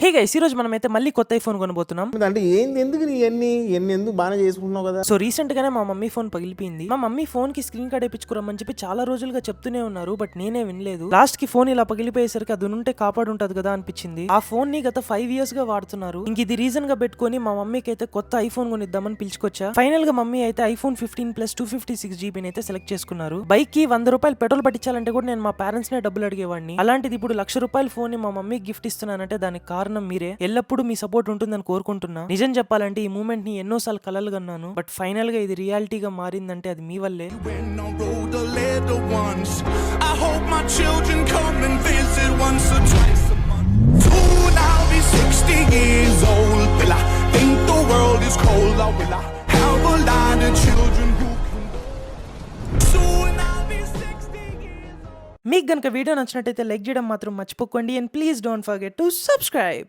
Hey guys, ఈ రోజు మనమైతే మళ్ళీ కొత్త ఐఫోన్ కొనబోతున్నాం. అంటే ఏంది ఎందుకు నీ ఎన్ని ఎందుకు బాగా చేసుకుంటున్నావు కదా. సో రీసెంట్ గానే మా మమ్మీ ఫోన్ పగిలిపోయింది. మా మమ్మీ ఫోన్ కి స్క్రీన్ కార్డ్ వేయించుకోరమ్మని చెప్పి చాలా రోజులుగా చెప్తూనే ఉన్నారు, బట్ నేనే వినలేదు. లాస్ట్ కి ఫోన్ ఇలా పగిలిపోయేసరికి అది ఉంటే కాపాడుంటది కదా అనిపించింది. ఆ ఫోన్ ని గత 5 years గా వాడుతున్నారు. ఇంక ఇది రీజన్ గా పెట్టుకుని మా మమ్మీకి అయితే కొత్త ఐఫోన్ కొనిద్దామని పిలుచుకొచ్చా. ఫైనల్ గా మమ్మీ అయితే ఐఫోన్ 15 ప్లస్ 256 GB అయితే సెలెక్ట్ చేసుకున్నారు. బైక్ కి 100 రూపాయలు పెట్రోల్ పట్టించాలంటే కూడా నేను మా పేరెంట్స్ నే డబ్బులు అడిగేవాడిని. అలాంటిది ఇప్పుడు 1,00,000 రూపాయల ఫోన్ ని మా మమ్మీకి గిఫ్ట్ ఇస్తున్నానంటే దానికి కారణం మీరే. ఎల్లప్పుడు మీ సపోర్ట్ ఉంటుందని కోరుకుంటున్నా. నిజం చెప్పాలంటే ఈ మూమెంట్ ని ఎన్నోసార్లు కలలు కన్నాను, బట్ ఫైనల్ గా ఇది రియాలిటీగా మారిందంటే అది మీ వల్లే. మీకు గనుక వీడియో నచ్చినట్టయితే లైక్ చేయడం మాత్రం మర్చిపోకండి, and please don't forget to subscribe.